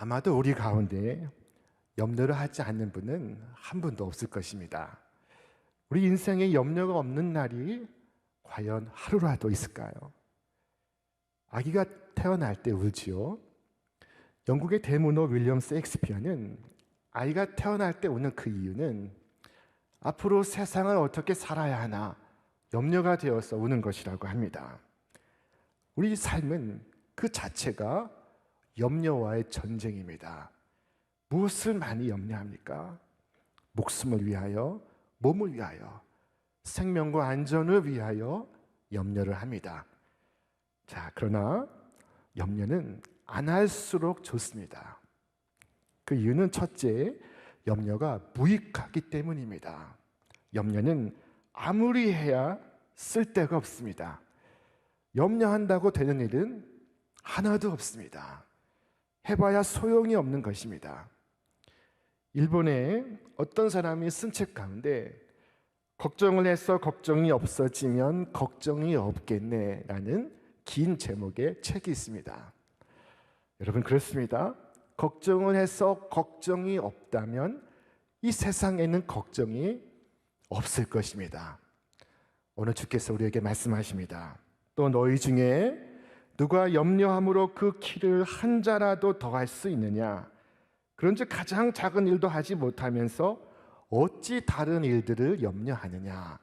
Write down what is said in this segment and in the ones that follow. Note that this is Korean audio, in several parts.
아마도 우리 가운데 염려를 하지 않는 분은 한 분도 없을 것입니다. 우리 인생에 염려가 없는 날이 과연 하루라도 있을까요? 아기가 태어날 때 울지요. 영국의 대문호 윌리엄 셰익스피어는 아이가 태어날 때 우는 그 이유는 앞으로 세상을 어떻게 살아야 하나 염려가 되어서 우는 것이라고 합니다. 우리 삶은 그 자체가 염려와의 전쟁입니다. 무엇을 많이 염려합니까? 목숨을 위하여, 몸을 위하여, 생명과 안전을 위하여 염려를 합니다. 자, 그러나 염려는 안 할수록 좋습니다. 그 이유는 첫째, 염려가 무익하기 때문입니다. 염려는 아무리 해야 쓸데가 없습니다. 염려한다고 되는 일은 하나도 없습니다. 해봐야 소용이 없는 것입니다. 일본에 어떤 사람이 쓴 책 가운데 걱정을 해서 걱정이 없어지면 걱정이 없겠네 라는 긴 제목의 책이 있습니다. 여러분, 그렇습니다. 걱정을 해서 걱정이 없다면 이 세상에는 걱정이 없을 것입니다. 오늘 주께서 우리에게 말씀하십니다. 또 너희 중에 누가 염려함으로 그 키를 한 자라도 더할 수 있느냐? 그런즉 가장 작은 일도 하지 못하면서 어찌 다른 일들을 염려하느냐?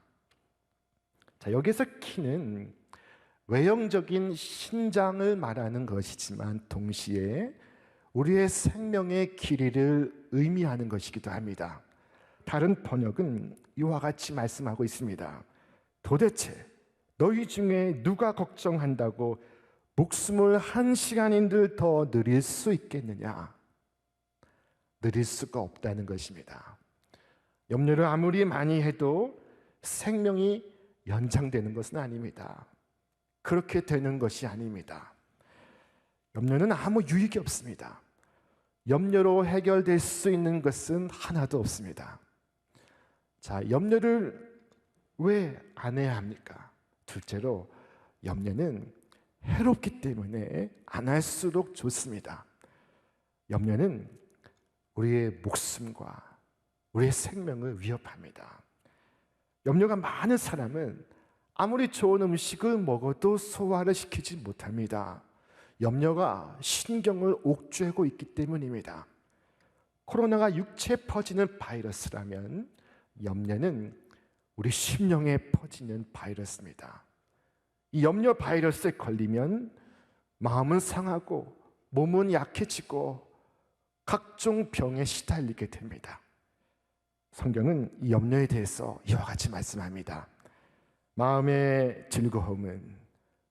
자, 여기서 키는 외형적인 신장을 말하는 것이지만 동시에 우리의 생명의 길이를 의미하는 것이기도 합니다. 다른 번역은 이와 같이 말씀하고 있습니다. 도대체 너희 중에 누가 걱정한다고 목숨을 한 시간인들 더 누릴 수 있겠느냐? 누릴 수가 없다는 것입니다. 염려를 아무리 많이 해도 생명이 연장되는 것은 아닙니다. 그렇게 되는 것이 아닙니다. 염려는 아무 유익이 없습니다. 염려로 해결될 수 있는 것은 하나도 없습니다. 자, 염려를 왜 안 해야 합니까? 둘째로, 염려는 해롭기 때문에 안 할수록 좋습니다. 염려는 우리의 목숨과 우리의 생명을 위협합니다. 염려가 많은 사람은 아무리 좋은 음식을 먹어도 소화를 시키지 못합니다. 염려가 신경을 옥죄고 있기 때문입니다. 코로나가 육체에 퍼지는 바이러스라면 염려는 우리 심령에 퍼지는 바이러스입니다. 이 염려 바이러스에 걸리면 마음은 상하고 몸은 약해지고 각종 병에 시달리게 됩니다. 성경은 이 염려에 대해서 이와 같이 말씀합니다. 마음의 즐거움은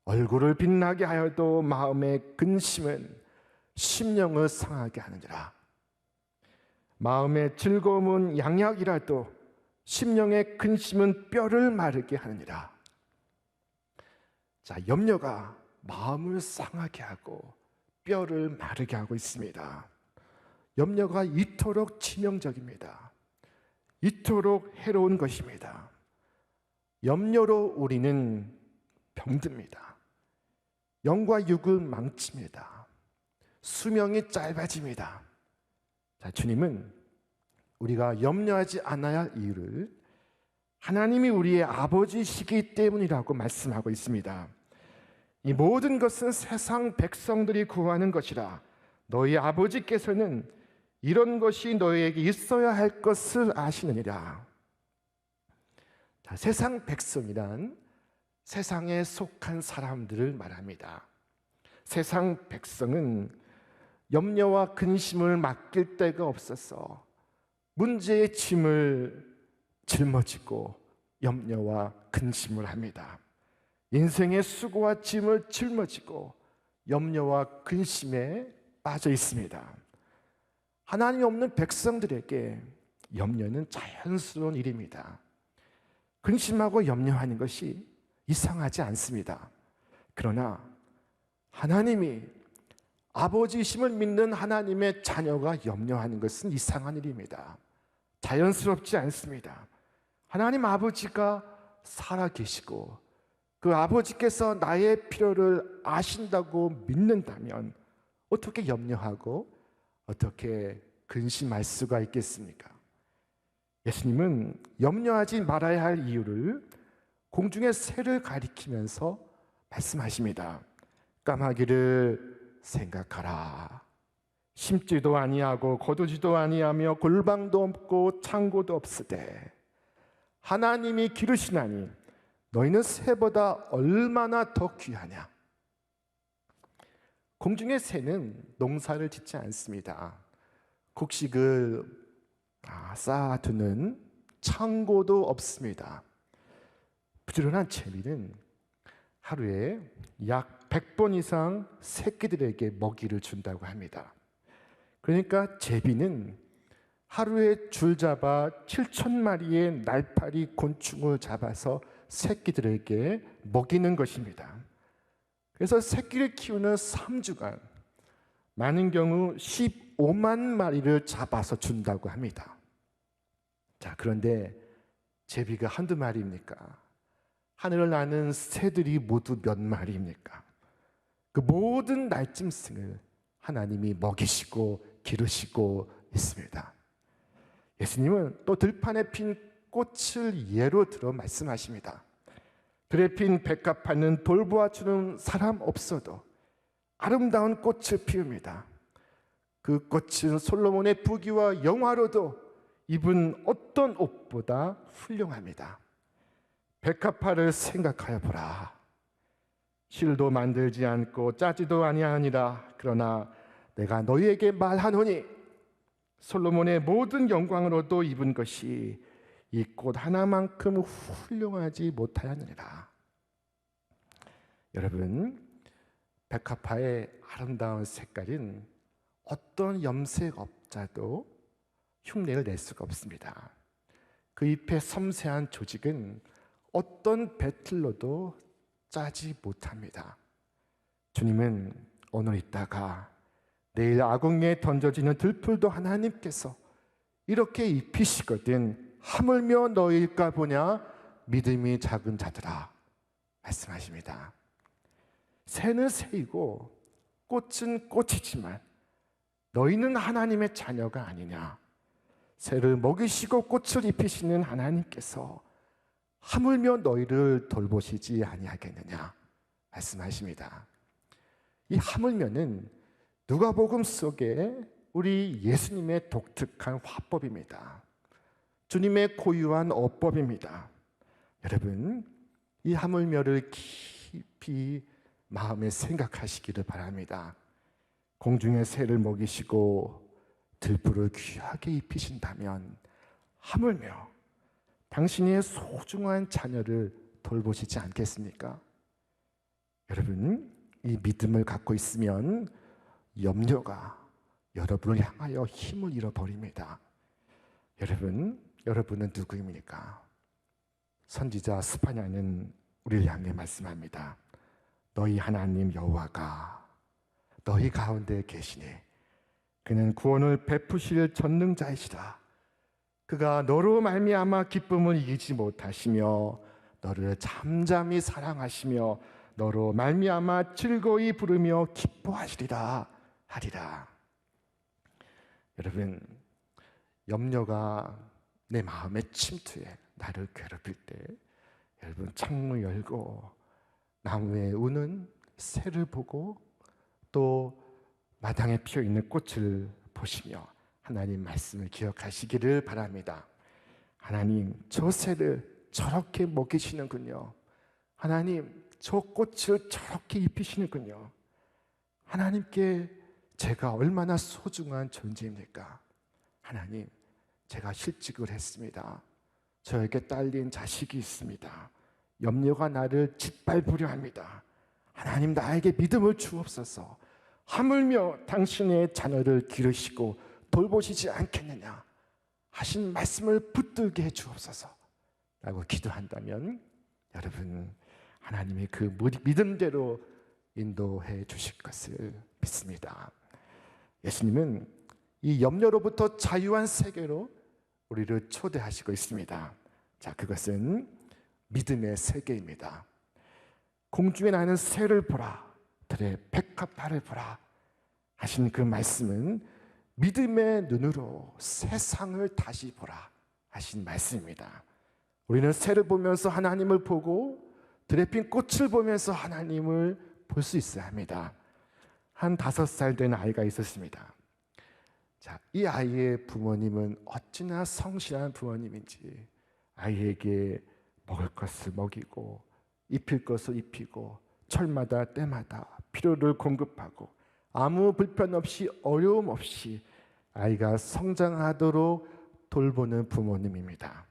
얼굴을 빛나게 하여도 마음의 근심은 심령을 상하게 하느니라. 마음의 즐거움은 양약이라도 심령의 근심은 뼈를 마르게 하느니라. 자, 염려가 마음을 상하게 하고 뼈를 마르게 하고 있습니다. 염려가 이토록 치명적입니다. 이토록 해로운 것입니다. 염려로 우리는 병듭니다. 영과 육을 망칩니다. 수명이 짧아집니다. 자, 주님은 우리가 염려하지 않아야 할 이유를 하나님이 우리의 아버지시기 때문이라고 말씀하고 있습니다. 이 모든 것은 세상 백성들이 구하는 것이라. 너희 아버지께서는 이런 것이 너희에게 있어야 할 것을 아시느니라. 자, 세상 백성이란 세상에 속한 사람들을 말합니다. 세상 백성은 염려와 근심을 맡길 데가 없어서 문제의 짐을 짊어지고 염려와 근심을 합니다. 인생의 수고와 짐을 짊어지고 염려와 근심에 빠져 있습니다. 하나님 없는 백성들에게 염려는 자연스러운 일입니다. 근심하고 염려하는 것이 이상하지 않습니다. 그러나 하나님이 아버지심을 믿는 하나님의 자녀가 염려하는 것은 이상한 일입니다. 자연스럽지 않습니다. 하나님 아버지가 살아계시고 그 아버지께서 나의 필요를 아신다고 믿는다면 어떻게 염려하고 어떻게 근심할 수가 있겠습니까? 예수님은 염려하지 말아야 할 이유를 공중의 새를 가리키면서 말씀하십니다. 까마귀를 생각하라. 심지도 아니하고 거두지도 아니하며 골방도 없고 창고도 없으되 하나님이 기르시나니 너희는 새보다 얼마나 더 귀하냐. 공중의 새는 농사를 짓지 않습니다. 곡식을 쌓아두는 창고도 없습니다. 부지런한 제비는 하루에 약 100번 이상 새끼들에게 먹이를 준다고 합니다. 그러니까 제비는 하루에 줄 잡아 7,000마리의 날파리 곤충을 잡아서 새끼들에게 먹이는 것입니다. 그래서 새끼를 키우는 3주간 많은 경우 15만 마리를 잡아서 준다고 합니다. 자, 그런데 제비가 한두 마리입니까? 하늘을 나는 새들이 모두 몇 마리입니까? 그 모든 날짐승을 하나님이 먹이시고 기르시고 있습니다. 예수님은 또 들판에 핀 꽃을 예로 들어 말씀하십니다. 들에 핀 백합화는 돌보아주는 사람 없어도 아름다운 꽃을 피웁니다. 그 꽃은 솔로몬의 부귀와 영화로도 입은 어떤 옷보다 훌륭합니다. 백합화를 생각하여 보라. 실도 만들지 않고 짜지도 아니하니라. 그러나 내가 너희에게 말하노니 솔로몬의 모든 영광으로도 입은 것이 이 꽃 하나만큼 훌륭하지 못하였느니라. 여러분, 백합화의 아름다운 색깔은 어떤 염색업자도 흉내를 낼 수가 없습니다. 그 잎의 섬세한 조직은 어떤 배틀로도 짜지 못합니다. 주님은 오늘 있다가 내일 아궁이에 던져지는 들풀도 하나님께서 이렇게 입히시거든 하물며 너희일까 보냐 믿음이 작은 자들아 말씀하십니다. 새는 새이고 꽃은 꽃이지만 너희는 하나님의 자녀가 아니냐. 새를 먹이시고 꽃을 입히시는 하나님께서 하물며 너희를 돌보시지 아니하겠느냐 말씀하십니다. 이 하물며는 누가복음 속에 우리 예수님의 독특한 화법입니다. 주님의 고유한 어법입니다. 여러분, 이 하물며를 깊이 마음에 생각하시기를 바랍니다. 공중의 새를 먹이시고 들풀을 귀하게 입히신다면 하물며 당신의 소중한 자녀를 돌보시지 않겠습니까? 여러분, 이 믿음을 갖고 있으면 염려가 여러분을 향하여 힘을 잃어버립니다. 여러분은 누구입니까? 선지자 스파냐는 우리를 향해 말씀합니다. 너희 하나님 여호와가 너희 가운데 계시니 그는 구원을 베푸실 전능자이시라. 그가 너로 말미암아 기쁨을 이기지 못하시며 너를 잠잠히 사랑하시며 너로 말미암아 즐거이 부르며 기뻐하시리라 하리라. 여러분, 염려가 내 마음에 침투해 나를 괴롭힐 때 여러분 창문 열고 나무에 우는 새를 보고 또 마당에 피어있는 꽃을 보시며 하나님 말씀을 기억하시기를 바랍니다. 하나님, 저 새를 저렇게 먹이시는군요. 하나님, 저 꽃을 저렇게 입히시는군요. 하나님께 제가 얼마나 소중한 존재입니까? 하나님, 제가 실직을 했습니다. 저에게 딸린 자식이 있습니다. 염려가 나를 짓밟으려 합니다. 하나님, 나에게 믿음을 주옵소서. 하물며 당신의 자녀를 기르시고 돌보시지 않겠느냐 하신 말씀을 붙들게 해 주옵소서 라고 기도한다면 여러분, 하나님의 그 믿음대로 인도해 주실 것을 믿습니다. 예수님은 이 염려로부터 자유한 세계로 우리를 초대하시고 있습니다. 자, 그것은 믿음의 세계입니다. 공중에 나는 새를 보라, 들의 백합화를 보라 하신 그 말씀은 믿음의 눈으로 세상을 다시 보라 하신 말씀입니다. 우리는 새를 보면서 하나님을 보고 들에 핀 꽃을 보면서 하나님을 볼 수 있어야 합니다. 한 5살 된 아이가 있었습니다. 자, 이 아이의 부모님은 어찌나 성실한 부모님인지 아이에게 먹을 것을 먹이고 입힐 것을 입히고 철마다 때마다 필요를 공급하고 아무 불편 없이 어려움 없이 아이가 성장하도록 돌보는 부모님입니다.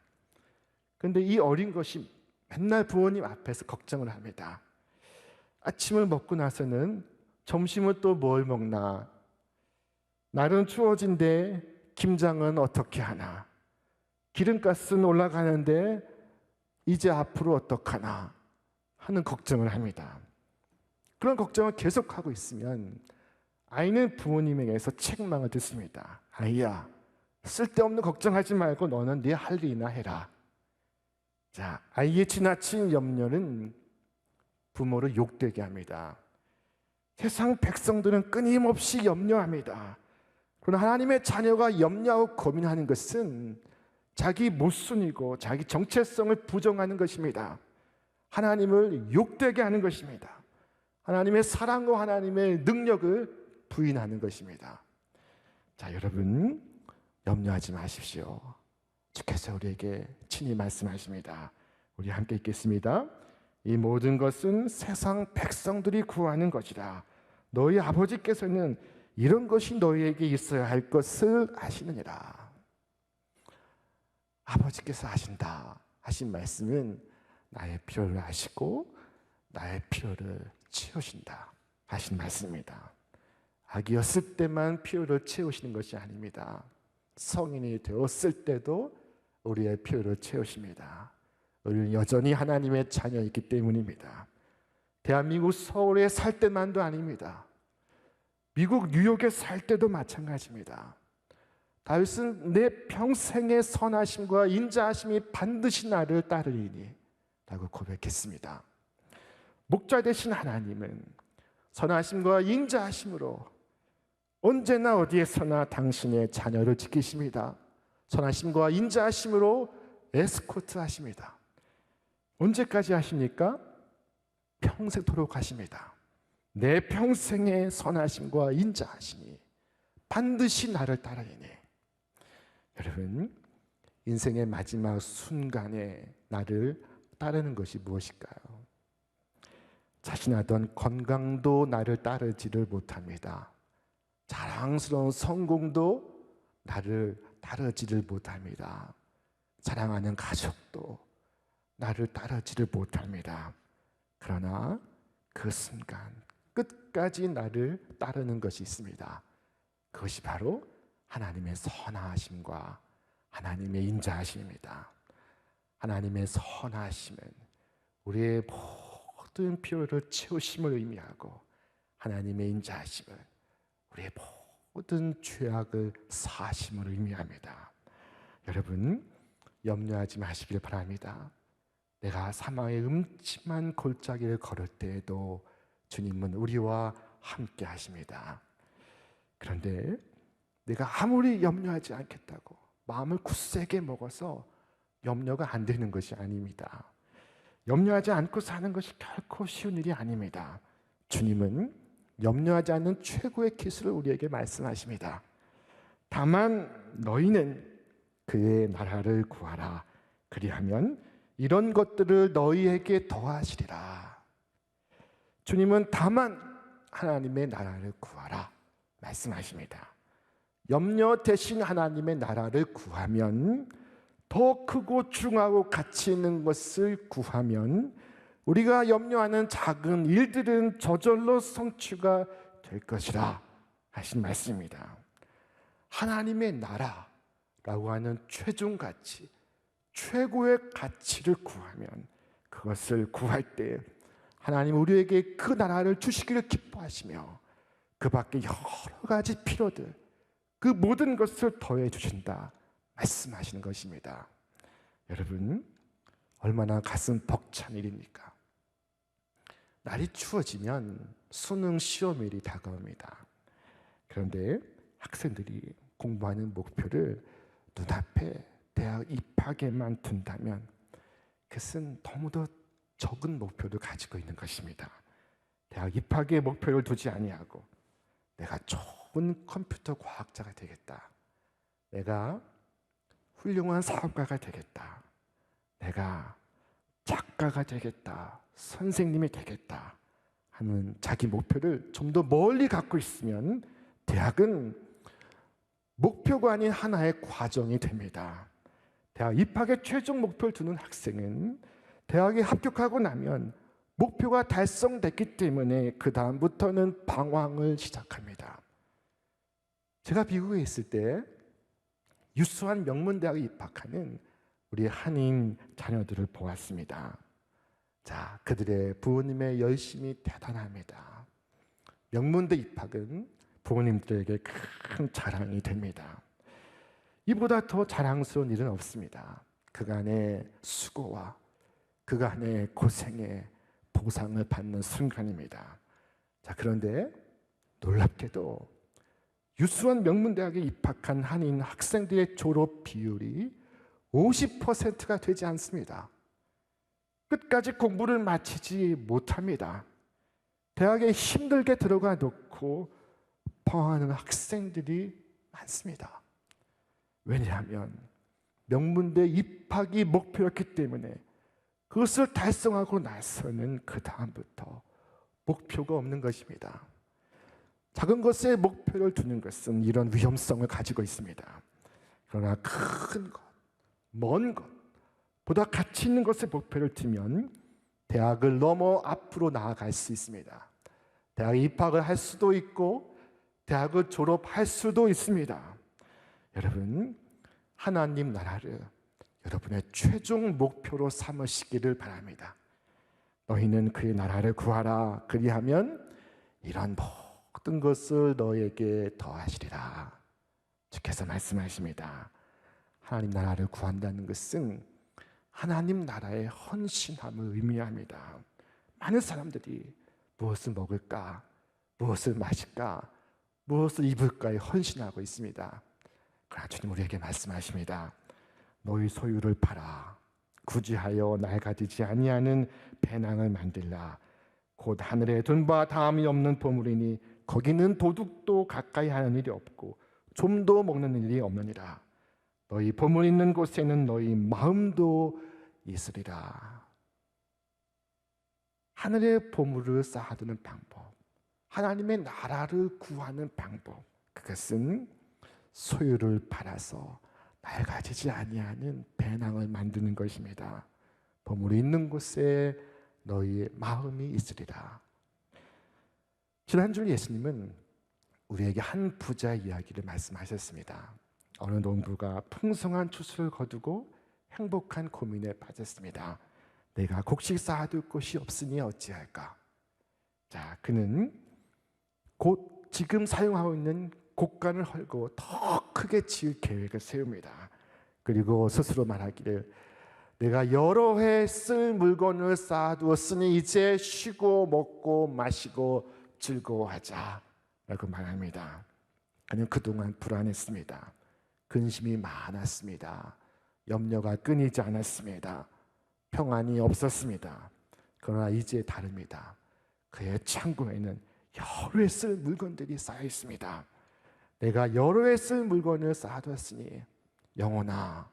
그런데 이 어린 것이 맨날 부모님 앞에서 걱정을 합니다. 아침을 먹고 나서는 점심은 또 뭘 먹나? 날은 추워진데 김장은 어떻게 하나? 기름값은 올라가는데 이제 앞으로 어떡하나? 하는 걱정을 합니다. 그런 걱정을 계속하고 있으면 아이는 부모님에게서 책망을 듣습니다. 아이야, 쓸데없는 걱정하지 말고 너는 네 할 일이나 해라. 자, 아이의 지나친 염려는 부모를 욕되게 합니다. 세상 백성들은 끊임없이 염려합니다. 그러나 하나님의 자녀가 염려하고 고민하는 것은 자기 모순이고 자기 정체성을 부정하는 것입니다. 하나님을 욕되게 하는 것입니다. 하나님의 사랑과 하나님의 능력을 부인하는 것입니다. 자, 여러분 염려하지 마십시오. 주께서 우리에게 친히 말씀하십니다. 우리 함께 읽겠습니다. 이 모든 것은 세상 백성들이 구하는 것이라. 너희 아버지께서는 이런 것이 너희에게 있어야 할 것을 아시느니라. 아버지께서 하신다 하신 말씀은 나의 필요를 아시고 나의 필요를 채우신다 하신 말씀입니다. 아기였을 때만 필요를 채우시는 것이 아닙니다. 성인이 되었을 때도 우리의 필요를 채우십니다. 우리는 여전히 하나님의 자녀이기 때문입니다. 대한민국 서울에 살 때만도 아닙니다. 미국 뉴욕에 살 때도 마찬가지입니다. 다윗은 내 평생의 선하심과 인자하심이 반드시 나를 따르리니 라고 고백했습니다. 목자 되신 하나님은 선하심과 인자하심으로 언제나 어디에서나 당신의 자녀를 지키십니다. 선하심과 인자하심으로 에스코트 하십니다. 언제까지 하십니까? 평생토록 하십니다. 내 평생의 선하심과 인자하심이 반드시 나를 따르리니. 여러분, 인생의 마지막 순간에 나를 따르는 것이 무엇일까요? 자신하던 건강도 나를 따르지를 못합니다. 자랑스러운 성공도 나를 따르지를 못합니다. 사랑하는 가족도 나를 따르지를 못합니다. 그러나 그 순간 끝까지 나를 따르는 것이 있습니다. 그것이 바로 하나님의 선하심과 하나님의 인자하심입니다. 하나님의 선하심은 우리의 모든 필요를 채우심을 의미하고, 하나님의 인자하심은 우리의 모든 죄악을 사하심을 의미합니다. 여러분, 염려하지 마시길 바랍니다. 내가 사망의 음침한 골짜기를 걸을 때에도 주님은 우리와 함께 하십니다. 그런데 내가 아무리 염려하지 않겠다고 마음을 굳세게 먹어서 염려가 안 되는 것이 아닙니다. 염려하지 않고 사는 것이 결코 쉬운 일이 아닙니다. 주님은 염려하지 않는 최고의 기술을 우리에게 말씀하십니다. 다만 너희는 그의 나라를 구하라. 그리하면 이런 것들을 너희에게 더하시리라. 주님은 다만 하나님의 나라를 구하라 말씀하십니다. 염려 대신 하나님의 나라를 구하면, 더 크고 중하고 가치 있는 것을 구하면 우리가 염려하는 작은 일들은 저절로 성취가 될 것이라 하신 말씀입니다. 하나님의 나라라고 하는 최종 가치, 최고의 가치를 구하면, 그것을 구할 때 하나님 우리에게 그 나라를 주시기를 기뻐하시며 그 밖에 여러 가지 필요들, 그 모든 것을 더해 주신다 말씀하시는 것입니다. 여러분, 얼마나 가슴 벅찬 일입니까? 날이 추워지면 수능 시험일이 다가옵니다. 그런데 학생들이 공부하는 목표를 눈앞에 대학 입학에만 둔다면 그것은 너무도 적은 목표를 가지고 있는 것입니다. 대학 입학에 목표를 두지 아니하고 내가 좋은 컴퓨터 과학자가 되겠다, 내가 훌륭한 사업가가 되겠다, 내가 작가가 되겠다, 선생님이 되겠다 하는 자기 목표를 좀 더 멀리 갖고 있으면 대학은 목표가 아닌 하나의 과정이 됩니다. 대학 입학에 최종 목표를 두는 학생은 대학에 합격하고 나면 목표가 달성됐기 때문에 그 다음부터는 방황을 시작합니다. 제가 미국에 있을 때 유수한 명문대학에 입학하는 우리 한인 자녀들을 보았습니다. 자, 그들의 부모님의 열심이 대단합니다. 명문대 입학은 부모님들에게 큰 자랑이 됩니다. 이보다 더 자랑스러운 일은 없습니다. 그간의 수고와 그간의 고생의 보상을 받는 순간입니다. 자, 그런데 놀랍게도 유수한 명문대학에 입학한 한인 학생들의 졸업 비율이 50%가 되지 않습니다. 끝까지 공부를 마치지 못합니다. 대학에 힘들게 들어가 놓고 방황하는 학생들이 많습니다. 왜냐하면 명문대 입학이 목표였기 때문에 그것을 달성하고 나서는 그 다음부터 목표가 없는 것입니다. 작은 것에 목표를 두는 것은 이런 위험성을 가지고 있습니다. 그러나 큰 것, 먼 것, 보다 가치 있는 것에 목표를 두면 대학을 넘어 앞으로 나아갈 수 있습니다. 대학 입학을 할 수도 있고 대학을 졸업할 수도 있습니다. 여러분, 하나님 나라를 여러분의 최종 목표로 삼으시기를 바랍니다. 너희는 그의 나라를 구하라. 그리하면 이런 모든 것을 너에게 더하시리라. 주께서 말씀하십니다. 하나님 나라를 구한다는 것은 하나님 나라의 헌신함을 의미합니다. 많은 사람들이 무엇을 먹을까, 무엇을 마실까, 무엇을 입을까에 헌신하고 있습니다. 그러나 주님 우리에게 말씀하십니다. 너희 소유를 팔아 구제하여 낡아지지 아니하는 배낭을 만들라. 곧 하늘에 둔 바 다함이 없는 보물이니 거기는 도둑도 가까이 하는 일이 없고 좀도 먹는 일이 없느니라. 너희 보물 있는 곳에는 너희 마음도 있으리라. 하늘의 보물을 쌓아두는 방법, 하나님의 나라를 구하는 방법, 그것은 소유를 팔아서 낡아지지 아니하는 배낭을 만드는 것입니다. 보물이 있는 곳에 너희의 마음이 있으리라. 지난주 예수님은 우리에게 한 부자의 이야기를 말씀하셨습니다. 어느 농부가 풍성한 추수를 거두고 행복한 고민에 빠졌습니다. 내가 곡식 쌓아둘 곳이 없으니 어찌할까? 자, 그는 곧 지금 사용하고 있는 곡간을 헐고 더 크게 지을 계획을 세웁니다. 그리고 스스로 말하기를 내가 여러 해 쓸 물건을 쌓아두었으니 이제 쉬고 먹고 마시고 즐거워하자 라고 말합니다. 그는 그동안 불안했습니다. 근심이 많았습니다. 염려가 끊이지 않았습니다. 평안이 없었습니다. 그러나 이제 다릅니다. 그의 창고에는 여러 해 쓸 물건들이 쌓여 있습니다. 내가 여러 해 쓸 물건을 쌓아두었으니 영혼아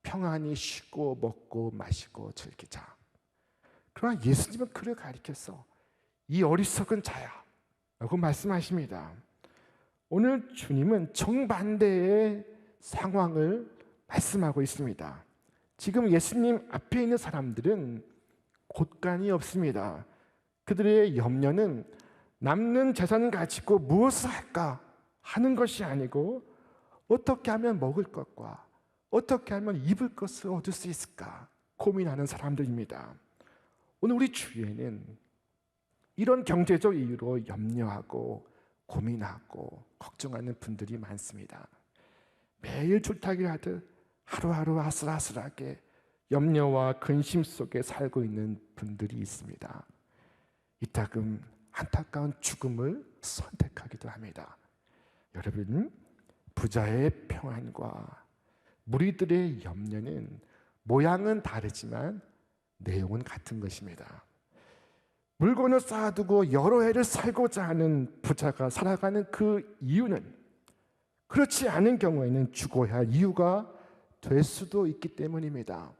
평안히 쉬고 먹고 마시고 즐기자. 그러나 예수님은 그를 가리켜서 이 어리석은 자야 라고 말씀하십니다. 오늘 주님은 정반대의 상황을 말씀하고 있습니다. 지금 예수님 앞에 있는 사람들은 곳간이 없습니다. 그들의 염려는 남는 재산 가지고 무엇을 할까 하는 것이 아니고 어떻게 하면 먹을 것과 어떻게 하면 입을 것을 얻을 수 있을까 고민하는 사람들입니다. 오늘 우리 주위에는 이런 경제적 이유로 염려하고 고민하고 걱정하는 분들이 많습니다. 매일 줄타기 하듯 하루하루 아슬아슬하게 염려와 근심 속에 살고 있는 분들이 있습니다. 이따금 안타까운 죽음을 선택하기도 합니다. 여러분, 부자의 평안과 무리들의 염려는 모양은 다르지만 내용은 같은 것입니다. 물건을 쌓아두고 여러 해를 살고자 하는 부자가 살아가는 그 이유는 그렇지 않은 경우에는 죽어야 할 이유가 될 수도 있기 때문입니다.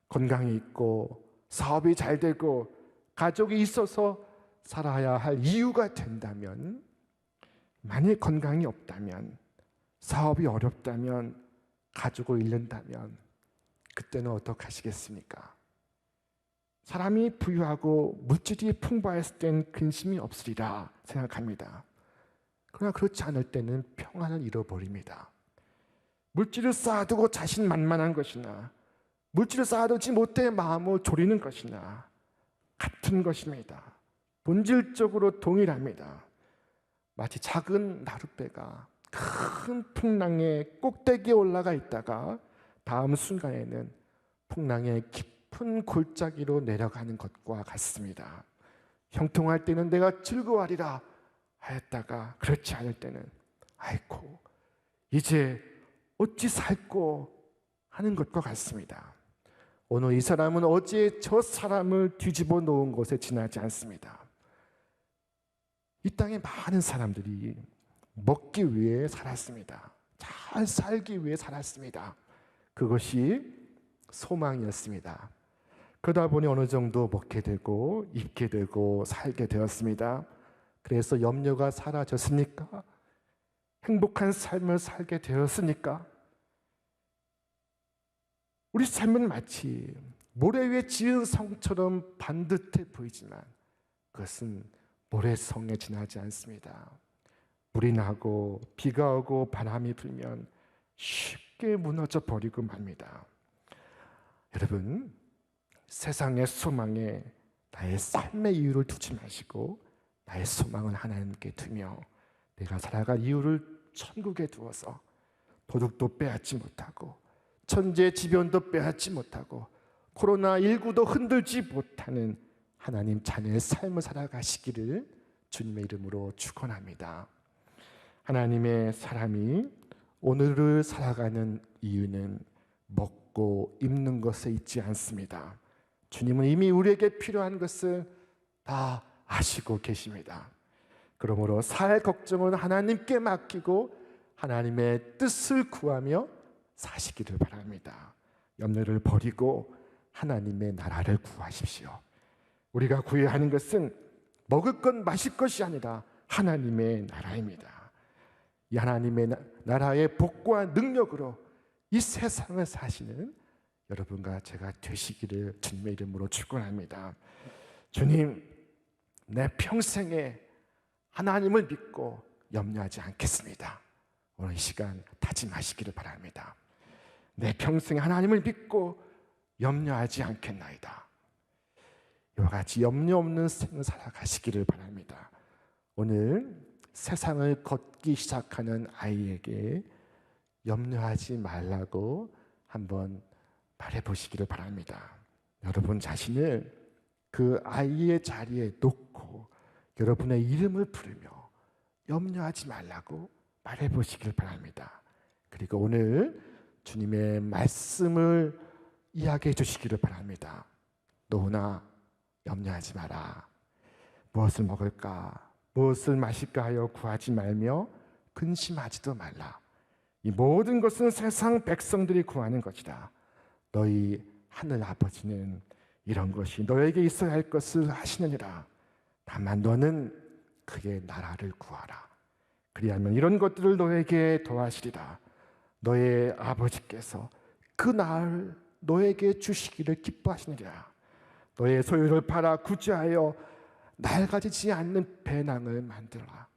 건강이 있고 사업이 잘 되고 가족이 있어서 살아야 할 이유가 된다면, 만일 건강이 없다면, 사업이 어렵다면, 가족을 잃는다면 그때는 어떻게 하시겠습니까? 사람이 부유하고 물질이 풍부했을 땐 근심이 없으리라 생각합니다. 그러나 그렇지 않을 때는 평안을 잃어버립니다. 물질을 쌓아두고 자신만만한 것이나 물질을 쌓아두지 못해 마음을 졸이는 것이나 같은 것입니다. 본질적으로 동일합니다. 마치 작은 나룻배가 큰 풍랑의 꼭대기에 올라가 있다가 다음 순간에는 풍랑의 깊은 골짜기로 내려가는 것과 같습니다. 형통할 때는 내가 즐거워하리라 하였다가 그렇지 않을 때는 아이고 이제 어찌 살꼬 하는 것과 같습니다. 오늘 이 사람은 어제 저 사람을 뒤집어 놓은 곳에 지나지 않습니다. 이 땅에 많은 사람들이 먹기 위해 살았습니다. 잘 살기 위해 살았습니다. 그것이 소망이었습니다. 그러다 보니 어느 정도 먹게 되고 입게 되고 살게 되었습니다. 그래서 염려가 사라졌습니까? 행복한 삶을 살게 되었습니까? 우리 삶은 마치 모래 위에 지은 성처럼 반듯해 보이지만 그것은 모래성에 지나지 않습니다. 물이 나고 비가 오고 바람이 불면 쉽게 무너져 버리고 맙니다. 여러분, 세상의 소망에 나의 삶의 이유를 두지 마시고 나의 소망은 하나님께 두며 내가 살아갈 이유를 천국에 두어서 도둑도 빼앗지 못하고 천재지변도 빼앗지 못하고 코로나19도 흔들지 못하는 하나님 자녀의 삶을 살아가시기를 주님의 이름으로 축원합니다. 하나님의 사람이 오늘을 살아가는 이유는 먹고 입는 것에 있지 않습니다. 주님은 이미 우리에게 필요한 것을 다 아시고 계십니다. 그러므로 살 걱정은 하나님께 맡기고 하나님의 뜻을 구하며 사시기를 바랍니다. 염려를 버리고 하나님의 나라를 구하십시오. 우리가 구해야 하는 것은 먹을 것 마실 것이 아니라 하나님의 나라입니다. 이 하나님의 나라의 복과 능력으로 이 세상을 사시는 여러분과 제가 되시기를 주님의 이름으로 축원합니다. 주님, 내 평생에 하나님을 믿고 염려하지 않겠습니다. 오늘 이 시간 다짐하시기를 바랍니다. 내 평생에 하나님을 믿고 염려하지 않겠나이다. 이와 같이 염려 없는 생을 살아가시기를 바랍니다. 오늘 세상을 걷기 시작하는 아이에게 염려하지 말라고 한번 말해보시기를 바랍니다. 여러분 자신을 그 아이의 자리에 놓고 여러분의 이름을 부르며 염려하지 말라고 말해보시기를 바랍니다. 그리고 오늘 주님의 말씀을 이야기해 주시기를 바랍니다. 너나 염려하지 마라. 무엇을 먹을까, 무엇을 마실까 하여 구하지 말며 근심하지도 말라. 이 모든 것은 세상 백성들이 구하는 것이다. 너희 하늘 아버지는 이런 것이 너에게 있어야 할 것을 하시느니라. 다만 너는 그의 나라를 구하라. 그리하면 이런 것들을 너에게 더하시리라. 너의 아버지께서 그 나를 너에게 주시기를 기뻐하시느니라. 너의 소유를 팔아 구제하여 낡아지지 않는 배낭을 만들라.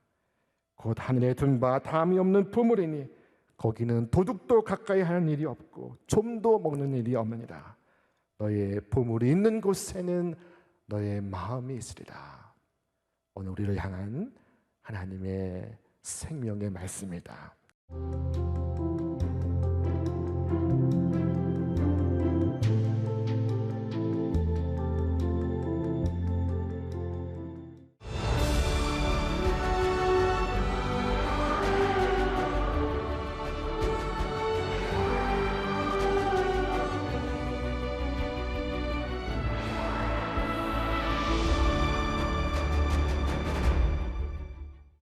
곧 하늘에 둔 바 다함이 없는 보물이니 거기는 도둑도 가까이 하는 일이 없고 좀도 먹는 일이 없느니라. 너의 보물이 있는 곳에는 너의 마음이 있으리라. 오늘 우리를 향한 하나님의 생명의 말씀이다.